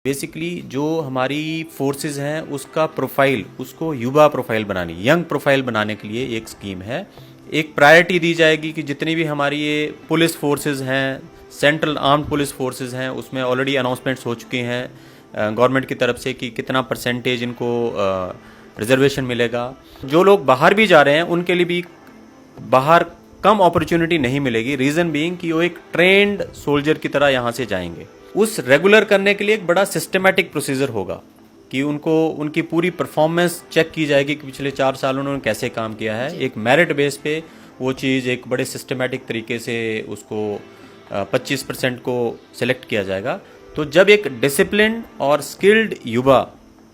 Basically जो हमारी forces हैं उसका प्रोफाइल, उसको युवा प्रोफाइल बनानी, यंग प्रोफाइल बनाने के लिए एक स्कीम है। एक प्रायोरिटी दी जाएगी कि जितनी भी हमारी ये पुलिस फोर्सेस हैं, सेंट्रल आर्म्ड पुलिस फोर्सेस हैं, उसमें ऑलरेडी अनाउंसमेंट्स हो चुके हैं गवर्नमेंट की तरफ से कि कितना परसेंटेज इनको रिजर्वेशन मिलेगा। जो लोग बाहर भी जा रहे हैं उनके लिए भी बाहर कम अपॉर्चुनिटी नहीं मिलेगी, रीज़न बीइंग कि वो एक ट्रेंड सोल्जर की तरह यहाँ से जाएंगे। उस रेगुलर करने के लिए एक बड़ा सिस्टमेटिक प्रोसीजर होगा कि उनको उनकी पूरी परफॉर्मेंस चेक की जाएगी कि पिछले 4 सालों उन्होंने कैसे काम किया है। एक मेरिट बेस पे वो चीज़ एक बड़े सिस्टमेटिक तरीके से उसको 25% को सिलेक्ट किया जाएगा। तो जब एक डिसिप्लिन और स्किल्ड युवा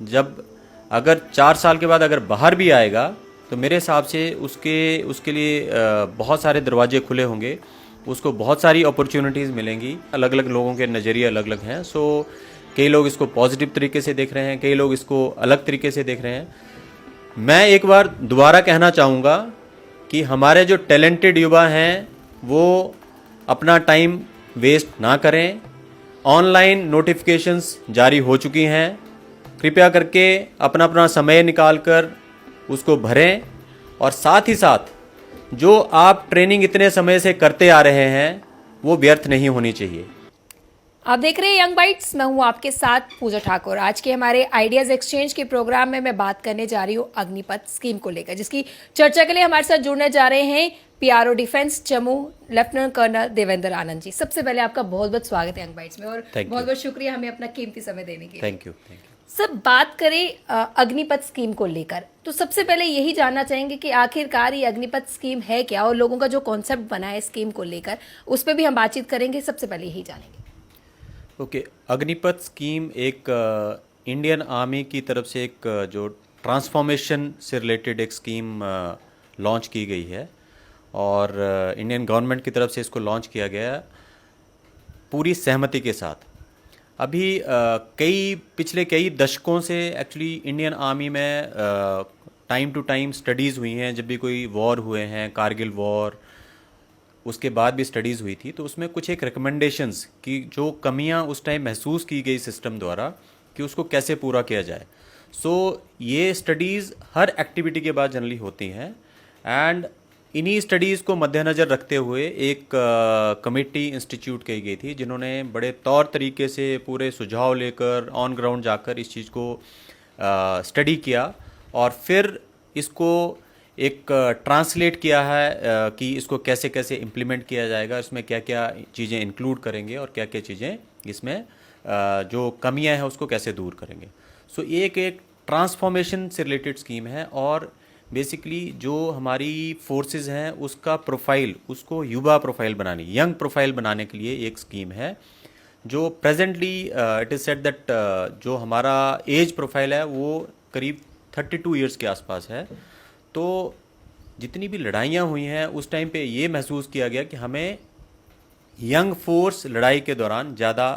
जब अगर 4 साल के बाद अगर बाहर भी आएगा तो मेरे हिसाब से उसके लिए बहुत सारे दरवाजे खुले होंगे, उसको बहुत सारी अपॉर्चुनिटीज़ मिलेंगी। अलग अलग लोगों के नज़रिए अलग अलग हैं। सो कई लोग इसको पॉजिटिव तरीके से देख रहे हैं, कई लोग इसको अलग तरीके से देख रहे हैं। मैं एक बार दोबारा कहना चाहूँगा कि हमारे जो टैलेंटेड युवा हैं वो अपना टाइम वेस्ट ना करें। ऑनलाइन नोटिफिकेशंस जारी हो चुकी हैं, कृपया करके अपना अपना समय निकाल कर उसको भरें। और साथ ही साथ जो आप ट्रेनिंग इतने समय से करते आ रहे हैं वो व्यर्थ नहीं होनी चाहिए। आप देख रहे हैं यंग बाइट्स, मैं हूं आपके साथ पूजा ठाकुर। आज के हमारे आइडियाज एक्सचेंज के प्रोग्राम में मैं बात करने जा रही हूं अग्निपथ स्कीम को लेकर, जिसकी चर्चा के लिए हमारे साथ जुड़ने जा रहे हैं PRO defence Jammu lieutenant colonel Devendra Anand ji. सबसे पहले आपका बहुत बहुत स्वागत है यंग बाइट्स में और बहुत बहुत शुक्रिया हमें अपना कीमती समय देने के लिए। Thank you. सब बात करें अग्निपथ स्कीम को लेकर तो सबसे पहले यही जानना चाहेंगे कि आखिरकार ये अग्निपथ स्कीम है क्या और लोगों का जो कॉन्सेप्ट बना है स्कीम को लेकर उस पर भी हम बातचीत करेंगे। सबसे पहले यही जानेंगे। ओके, अग्निपथ स्कीम एक इंडियन आर्मी की तरफ से एक जो ट्रांसफॉर्मेशन से रिलेटेड एक स्कीम लॉन्च की गई है और इंडियन गवर्नमेंट की तरफ से इसको लॉन्च किया गया पूरी सहमति के साथ। अभी पिछले कई दशकों से एक्चुअली इंडियन आर्मी में टाइम टू टाइम स्टडीज़ हुई हैं। जब भी कोई वॉर हुए हैं, कारगिल वॉर, उसके बाद भी स्टडीज़ हुई थी, तो उसमें कुछ एक रिकमेंडेशंस की जो कमियां उस टाइम महसूस की गई सिस्टम द्वारा कि उसको कैसे पूरा किया जाए। सो ये स्टडीज़ हर एक्टिविटी के बाद जनरली होती हैं एंड इन्हीं स्टडीज़ को मद्देनज़र रखते हुए एक कमेटी इंस्टीट्यूट की गई थी जिन्होंने बड़े तौर तरीके से पूरे सुझाव लेकर ऑन ग्राउंड जाकर इस चीज़ को स्टडी किया और फिर इसको एक ट्रांसलेट किया है कि इसको कैसे कैसे इम्प्लीमेंट किया जाएगा, इसमें क्या क्या चीज़ें इंक्लूड करेंगे और क्या क्या चीज़ें इसमें जो कमियां हैं उसको कैसे दूर करेंगे। सो एक ट्रांसफॉर्मेशन से रिलेटेड स्कीम है और बेसिकली जो हमारी फोर्सेस हैं उसका प्रोफाइल, उसको युवा प्रोफाइल बनानी, यंग प्रोफाइल बनाने के लिए एक स्कीम है जो presently it is said that जो हमारा एज प्रोफाइल है वो करीब 32 ईयर्स के आसपास है। तो जितनी भी लड़ाइयाँ हुई हैं उस टाइम पे ये महसूस किया गया कि हमें यंग फोर्स लड़ाई के दौरान ज़्यादा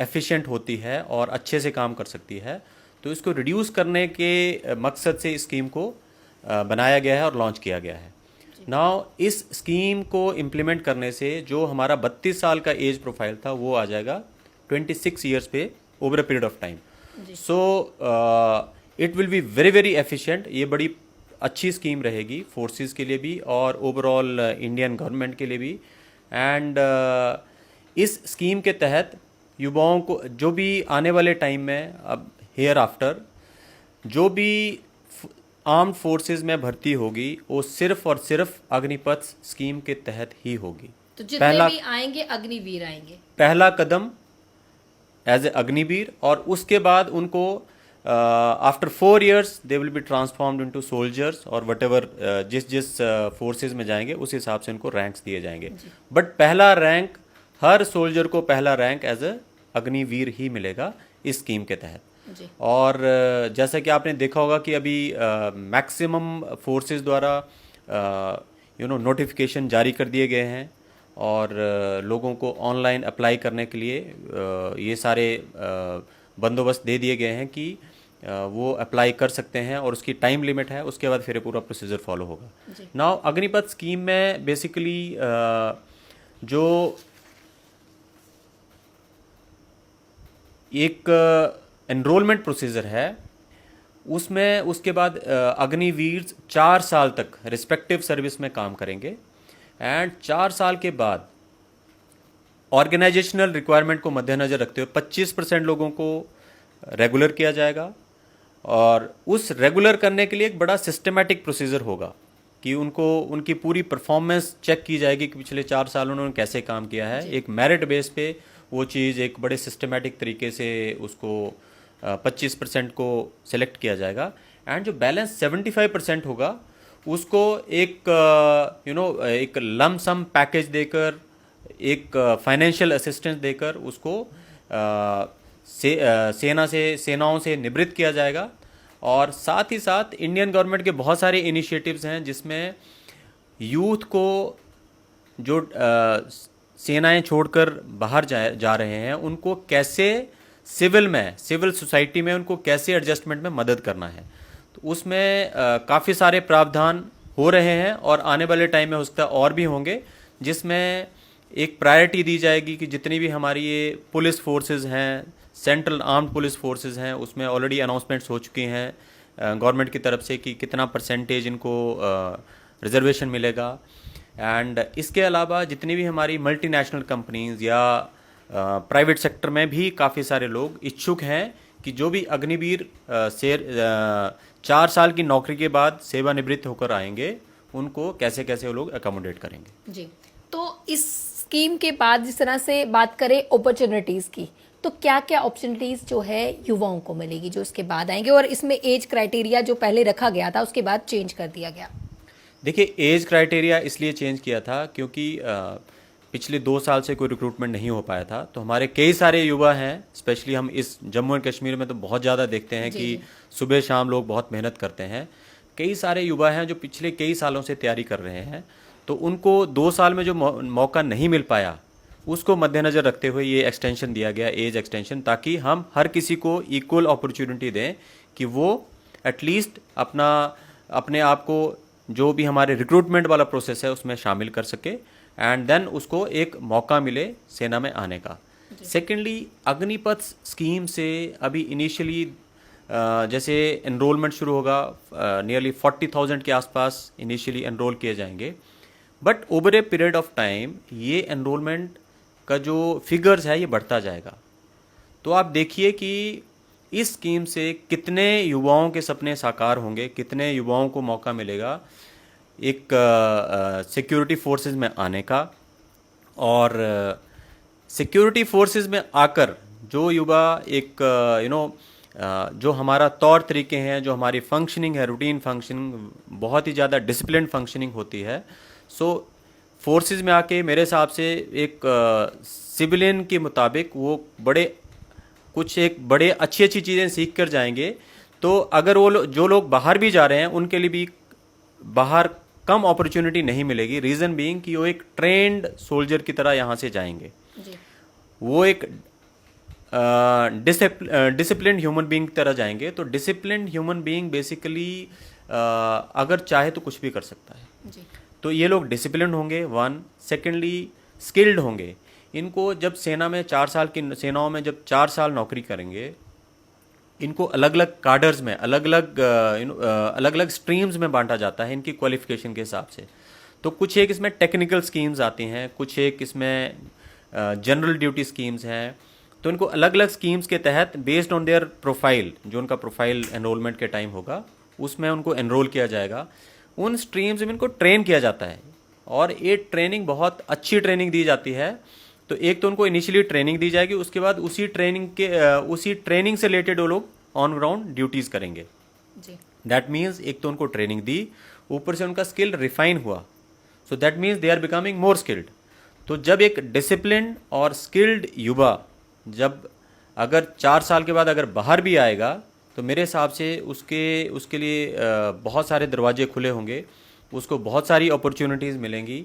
एफिशिएंट होती है और अच्छे से काम कर सकती है। तो इसको रिड्यूस करने के मकसद से इस स्कीम को बनाया गया है और लॉन्च किया गया है। नाउ इस स्कीम को इम्प्लीमेंट करने से जो हमारा 32 साल का एज प्रोफाइल था वो आ जाएगा 26 ईयर्स पे over a period of time. So it will be very very efficient. ये बड़ी अच्छी स्कीम रहेगी फोर्सेस के लिए भी और ओवरऑल इंडियन गवर्नमेंट के लिए भी। एंड इस स्कीम के तहत युवाओं को जो भी आने वाले टाइम में अब हेयर आफ्टर जो भी आर्म्ड फोर्सेस में भर्ती होगी वो सिर्फ और सिर्फ अग्निपथ स्कीम के तहत ही होगी। तो जितने भी आएंगे अग्निवीर आएंगे। पहला कदम एज ए अग्निवीर और उसके बाद उनको after 4 years they will be transformed into soldiers और वट एवर जिस फोर्सेस में जाएंगे उस हिसाब से उनको रैंक्स दिए जाएंगे। बट पहला रैंक हर सोल्जर को पहला रैंक एज ए अग्निवीर ही मिलेगा इस स्कीम के तहत। और जैसा कि आपने देखा होगा कि अभी मैक्सिमम फोर्सेस द्वारा नोटिफिकेशन जारी कर दिए गए हैं और लोगों को ऑनलाइन अप्लाई करने के लिए ये सारे बंदोबस्त दे दिए गए हैं कि वो अप्लाई कर सकते हैं और उसकी टाइम लिमिट है, उसके बाद फिर पूरा प्रोसीजर फॉलो होगा। नाउ अग्निपथ स्कीम में बेसिकली जो एक एनरोलमेंट प्रोसीजर है, उसमें उसके बाद अग्निवीर 4 साल तक रिस्पेक्टिव सर्विस में काम करेंगे एंड 4 साल के बाद ऑर्गेनाइजेशनल रिक्वायरमेंट को मद्देनज़र रखते हुए 25% लोगों को रेगुलर किया जाएगा और उस रेगुलर करने के लिए एक बड़ा सिस्टमेटिक प्रोसीजर होगा कि उनको उनकी पूरी परफॉर्मेंस चेक की जाएगी कि पिछले 4 साल उन्होंने कैसे काम किया है। एक मेरिट बेस पे वो चीज़ एक बड़े सिस्टमेटिक तरीके से उसको 25% को सिलेक्ट किया जाएगा एंड जो बैलेंस 75% होगा उसको एक एक लम सम पैकेज देकर, एक फाइनेंशियल असिस्टेंस देकर उसको सेनाओं से निवृत्त किया जाएगा। और साथ ही साथ इंडियन गवर्नमेंट के बहुत सारे इनिशिएटिव्स हैं जिसमें यूथ को जो सेनाएं छोड़कर बाहर जा रहे हैं उनको कैसे सिविल सोसाइटी में उनको कैसे एडजस्टमेंट में मदद करना है, तो उसमें काफ़ी सारे प्रावधान हो रहे हैं और आने वाले टाइम में उसका और भी होंगे, जिसमें एक प्रायोरिटी दी जाएगी कि जितनी भी हमारी ये पुलिस फोर्सेस हैं, सेंट्रल आर्म्ड पुलिस फोर्सेस हैं, उसमें ऑलरेडी अनाउंसमेंट्स हो चुकी हैं गवर्नमेंट की तरफ से कि कितना परसेंटेज इनको रिजर्वेशन मिलेगा। एंड इसके अलावा जितनी भी हमारी मल्टीनेशनल कंपनीज या प्राइवेट सेक्टर में भी काफ़ी सारे लोग इच्छुक हैं कि जो भी अग्निवीर से 4 साल की नौकरी के बाद सेवानिवृत्त होकर आएंगे उनको कैसे कैसे वो लोग अकोमोडेट करेंगे। जी, तो इस स्कीम के बाद जिस तरह से बात करें अपॉर्चुनिटीज़ की, तो क्या क्या अपॉर्चुनिटीज़ जो है युवाओं को मिलेगी जो इसके बाद आएंगे, और इसमें एज क्राइटेरिया जो पहले रखा गया था उसके बाद चेंज कर दिया गया? देखिए, एज क्राइटेरिया इसलिए चेंज किया था क्योंकि पिछले 2 साल से कोई रिक्रूटमेंट नहीं हो पाया था, तो हमारे कई सारे युवा हैं, स्पेशली हम इस जम्मू एंड कश्मीर में तो बहुत ज़्यादा देखते हैं कि सुबह शाम लोग बहुत मेहनत करते हैं। कई सारे युवा हैं जो पिछले कई सालों से तैयारी कर रहे हैं, तो उनको 2 साल में जो मौका नहीं मिल पाया उसको मद्देनज़र रखते हुए ये एक्सटेंशन दिया गया, एज एक्सटेंशन, ताकि हम हर किसी को इक्वल अपॉर्चुनिटी दें कि वो एटलीस्ट अपने आप को जो भी हमारे रिक्रूटमेंट वाला प्रोसेस है उसमें शामिल कर सके एंड देन उसको एक मौका मिले सेना में आने का। सेकेंडली, अग्निपथ स्कीम से अभी इनिशियली जैसे एनरोलमेंट शुरू होगा, नियरली 40,000 के आसपास इनिशियली एनरोल किए जाएंगे, but over a period of time ये एनरोलमेंट का जो फिगर्स है ये बढ़ता जाएगा। तो आप देखिए कि इस स्कीम से कितने युवाओं के सपने साकार होंगे, कितने युवाओं को मौका मिलेगा एक सिक्योरिटी फोर्सेस में आने का। और सिक्योरिटी फोर्सेस में आकर जो युवा एक जो हमारा तौर तरीके हैं, जो हमारी फंक्शनिंग है, रूटीन फंक्शनिंग, बहुत ही ज़्यादा डिसिप्लिन फंक्शनिंग होती है। सो फोर्सेस में आके मेरे हिसाब से एक सिविलियन के मुताबिक वो एक बड़े अच्छी चीज़ें सीख कर जाएंगे। तो अगर वो जो लोग बाहर भी जा रहे हैं उनके लिए भी बाहर कम अपॉर्चुनिटी नहीं मिलेगी, रीज़न बीइंग कि वो एक ट्रेंड सोल्जर की तरह यहाँ से जाएंगे जी। वो एक डिसिप्लिन ह्यूमन बीइंग की तरह जाएंगे। तो डिसिप्लिन ह्यूमन बीइंग बेसिकली अगर चाहे तो कुछ भी कर सकता है जी। तो ये लोग डिसिप्लिन होंगे, 1। सेकेंडली, स्किल्ड होंगे। इनको जब सेनाओं में 4 साल नौकरी करेंगे, इनको अलग अलग कार्डर्स में अलग अलग स्ट्रीम्स में बांटा जाता है इनकी क्वालिफिकेशन के हिसाब से। तो कुछ एक इसमें टेक्निकल स्कीम्स आती हैं, कुछ एक इसमें जनरल ड्यूटी स्कीम्स हैं। तो इनको अलग अलग स्कीम्स के तहत बेस्ड ऑन देयर प्रोफाइल, जो उनका प्रोफाइल एनरोलमेंट के टाइम होगा उसमें उनको एनरोल किया जाएगा। उन स्ट्रीम्स में इनको ट्रेन किया जाता है और ये ट्रेनिंग बहुत अच्छी ट्रेनिंग दी जाती है। तो एक तो उनको इनिशियली ट्रेनिंग दी जाएगी, उसके बाद उसी ट्रेनिंग से रिलेटेड वो लोग ऑन ग्राउंड ड्यूटीज़ करेंगे जी। दैट मीन्स एक तो उनको ट्रेनिंग दी, ऊपर से उनका स्किल रिफाइन हुआ, so that means they are becoming more skilled. तो जब एक डिसिप्लिन और स्किल्ड युवा जब अगर 4 साल के बाद अगर बाहर भी आएगा तो मेरे हिसाब से उसके लिए बहुत सारे दरवाजे खुले होंगे, उसको बहुत सारी अपॉर्चुनिटीज़ मिलेंगी।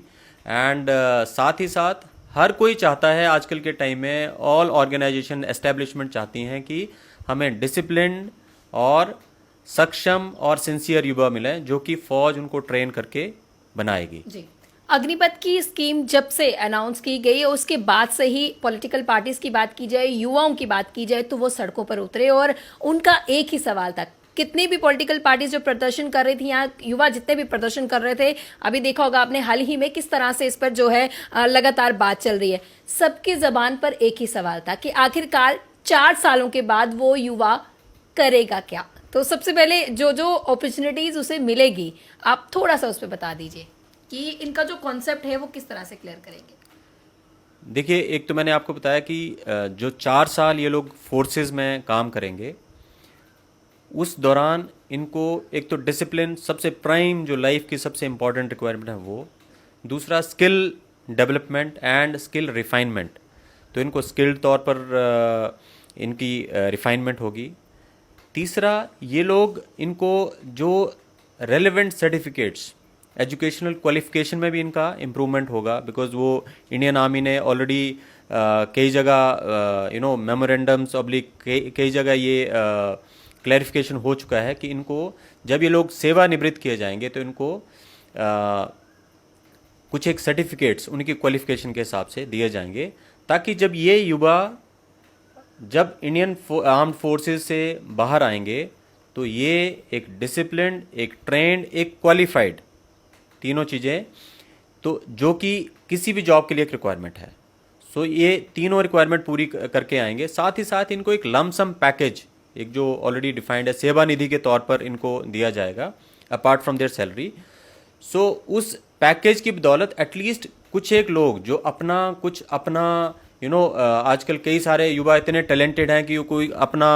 एंड साथ ही साथ हर कोई चाहता है आजकल के टाइम में, ऑल ऑर्गेनाइजेशन एस्टेब्लिशमेंट चाहती हैं कि हमें डिसिप्लिन और सक्षम और सिंसियर युवा मिलें जो कि फ़ौज उनको ट्रेन करके बनाएगी जी। अग्निपथ की स्कीम जब से अनाउंस की गई है उसके बाद से ही पॉलिटिकल पार्टीज की बात की जाए, युवाओं की बात की जाए, तो वो सड़कों पर उतरे और उनका एक ही सवाल था। कितनी भी पॉलिटिकल पार्टीज जो प्रदर्शन कर रही थी, यहाँ युवा जितने भी प्रदर्शन कर रहे थे, अभी देखा होगा आपने हाल ही में किस तरह से इस पर जो है लगातार बात चल रही है। सबकी जबान पर एक ही सवाल था कि आखिरकार 4 सालों के बाद वो युवा करेगा क्या। तो सबसे पहले जो जो अपॉर्चुनिटीज उसे मिलेगी, आप थोड़ा सा उस पर बता दीजिए कि इनका जो कॉन्सेप्ट है वो किस तरह से क्लियर करेंगे। देखिए, एक तो मैंने आपको बताया कि जो 4 साल ये लोग फोर्सेस में काम करेंगे, उस दौरान इनको एक तो डिसिप्लिन, सबसे प्राइम जो लाइफ की सबसे इम्पॉर्टेंट रिक्वायरमेंट है वो, दूसरा skill development and skill refinement. तो इनको स्किल्ड तौर पर इनकी रिफाइनमेंट होगी। तीसरा, ये लोग इनको जो रेलेवेंट सर्टिफिकेट्स, एजुकेशनल क्वालिफिकेशन में भी इनका इम्प्रूवमेंट होगा, बिकॉज वो इंडियन आर्मी ने ऑलरेडी कई जगह मेमोरेंडम्स ऑब्लिक कई जगह ये क्लैरिफिकेशन हो चुका है कि इनको जब ये लोग सेवानिवृत्त किए जाएंगे तो इनको कुछ एक सर्टिफिकेट्स उनकी क्वालिफिकेशन के हिसाब से दिए जाएंगे, ताकि जब ये युवा जब इंडियन आर्म्ड फोर्सेस से बाहर आएंगे तो ये एक डिसिप्लिन्ड, एक ट्रेंड, एक क्वालिफाइड, तीनों चीज़ें, तो जो कि किसी भी जॉब के लिए एक रिक्वायरमेंट है। सो ये तीनों रिक्वायरमेंट पूरी करके आएंगे। साथ ही साथ इनको एक लमसम पैकेज, एक जो ऑलरेडी डिफाइंड है, सेवा निधि के तौर पर इनको दिया जाएगा अपार्ट फ्रॉम देयर सैलरी। सो उस पैकेज की बदौलत एटलीस्ट कुछ एक लोग जो अपना आजकल कई सारे युवा इतने टैलेंटेड हैं कि कोई अपना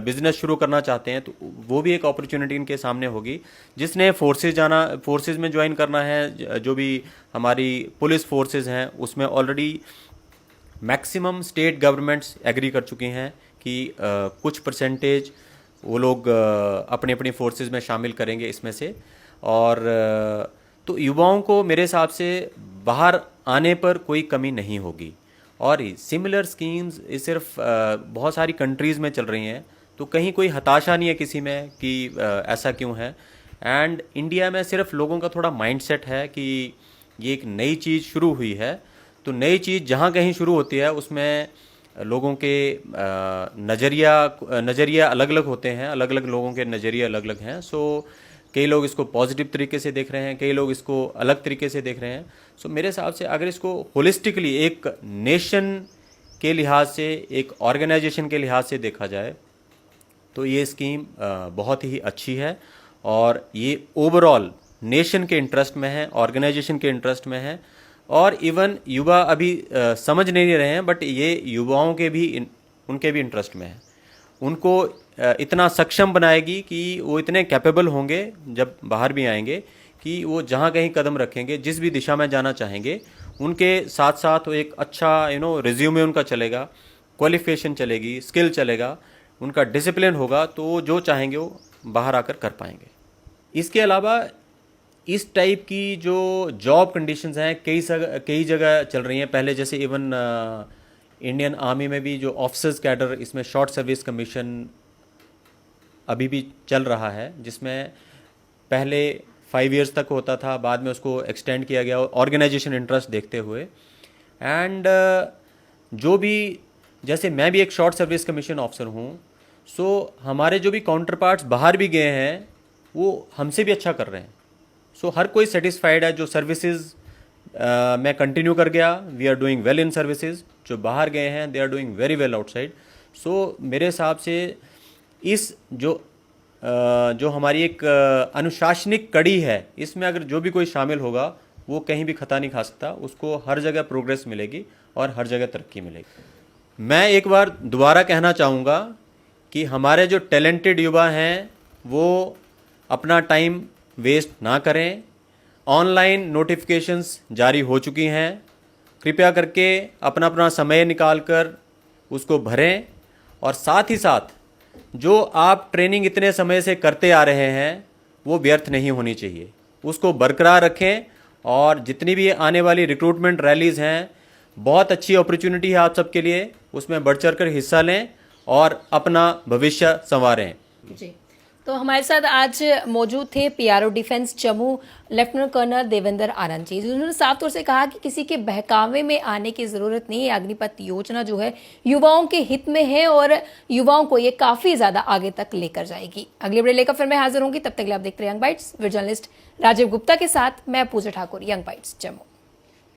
बिजनेस शुरू करना चाहते हैं, तो वो भी एक अपॉर्चुनिटी इनके सामने होगी। जिसने फोर्सेज में ज्वाइन करना है, जो भी हमारी पुलिस फोर्सेज हैं, उसमें already maximum state governments agree कर चुकी हैं कि कुछ परसेंटेज वो लोग अपनी अपनी फोर्सेज में शामिल करेंगे इसमें से। और तो युवाओं को मेरे हिसाब से बाहर आने पर कोई कमी नहीं होगी। और सिमिलर स्कीम्स सिर्फ बहुत सारी कंट्रीज़ में चल रही हैं, तो कहीं कोई हताशा नहीं है किसी में कि ऐसा क्यों है। एंड इंडिया में सिर्फ लोगों का थोड़ा माइंडसेट है कि ये एक नई चीज़ शुरू हुई है, तो नई चीज़ जहाँ कहीं शुरू होती है उसमें लोगों के नज़रिया अलग अलग होते हैं, अलग अलग लोगों के नज़रिए अलग अलग हैं। सो कई लोग इसको पॉजिटिव तरीके से देख रहे हैं, कई लोग इसको अलग तरीके से देख रहे हैं। सो मेरे हिसाब से अगर इसको होलिस्टिकली एक नेशन के लिहाज से, एक ऑर्गेनाइजेशन के लिहाज से देखा जाए, तो ये स्कीम बहुत ही अच्छी है और ये ओवरऑल नेशन के इंटरेस्ट में है, ऑर्गेनाइजेशन के इंटरेस्ट में है। और इवन युवा अभी समझ नहीं रहे हैं, बट ये युवाओं के भी उनके भी इंटरेस्ट में है। उनको इतना सक्षम बनाएगी कि वो इतने कैपेबल होंगे जब बाहर भी आएंगे कि वो जहाँ कहीं कदम रखेंगे, जिस भी दिशा में जाना चाहेंगे, उनके साथ साथ वो एक अच्छा रिज्यूमे उनका चलेगा, क्वालिफिकेशन चलेगी, स्किल चलेगा, उनका डिसिप्लिन होगा, तो जो चाहेंगे वो बाहर आकर कर पाएंगे। इसके अलावा इस टाइप की जो जॉब कंडीशंस हैं कई जगह चल रही हैं। पहले जैसे इवन इंडियन आर्मी में भी जो ऑफिसर्स कैडर, इसमें शॉर्ट सर्विस कमीशन अभी भी चल रहा है, जिसमें पहले 5 इयर्स तक होता था, बाद में उसको एक्सटेंड किया गया ऑर्गेनाइजेशन इंटरेस्ट देखते हुए। एंड जो भी, जैसे मैं भी एक शॉर्ट सर्विस कमीशन ऑफिसर हूँ, सो हमारे जो भी काउंटर पार्ट्स बाहर भी गए हैं वो हमसे भी अच्छा कर रहे हैं। सो हर कोई सेटिस्फाइड है। जो सर्विसेज मैं कंटिन्यू कर गया, we are doing well in services. जो बाहर गए हैं, they are doing very well outside. So मेरे हिसाब से इस जो हमारी एक अनुशासनिक कड़ी है, इसमें अगर जो भी कोई शामिल होगा वो कहीं भी खता नहीं खा सकता, उसको हर जगह प्रोग्रेस मिलेगी और हर जगह तरक्की मिलेगी। मैं एक बार दोबारा कहना चाहूँगा कि हमारे जो टैलेंटेड युवा हैं वो अपना टाइम वेस्ट ना करें। ऑनलाइन नोटिफिकेशंस जारी हो चुकी हैं, कृपया करके अपना अपना समय निकाल कर उसको भरें। और साथ ही साथ जो आप ट्रेनिंग इतने समय से करते आ रहे हैं वो व्यर्थ नहीं होनी चाहिए, उसको बरकरार रखें। और जितनी भी आने वाली रिक्रूटमेंट रैलीज़ हैं, बहुत अच्छी अपॉर्चुनिटी है आप सबके लिए, उसमें बढ़ चढ़ कर हिस्सा लें और अपना भविष्य संवारें। जी, तो हमारे साथ आज मौजूद थे PRO defence Jammu lieutenant colonel Devendra Anand ji, जिन्होंने साफ तौर से कहा कि किसी के बहकावे में आने की जरूरत नहीं है। अग्निपथ योजना जो है युवाओं के हित में है और युवाओं को ये काफी ज्यादा आगे तक लेकर जाएगी। अगली अपडेट लेकर फिर मैं हाजिर होंगी, तब तक के लिए आप देखते रहिए Young Bytes. Journalist Rajiv Gupta के साथ मैं पूजा ठाकुर, यंग बाइट्स जम्मू।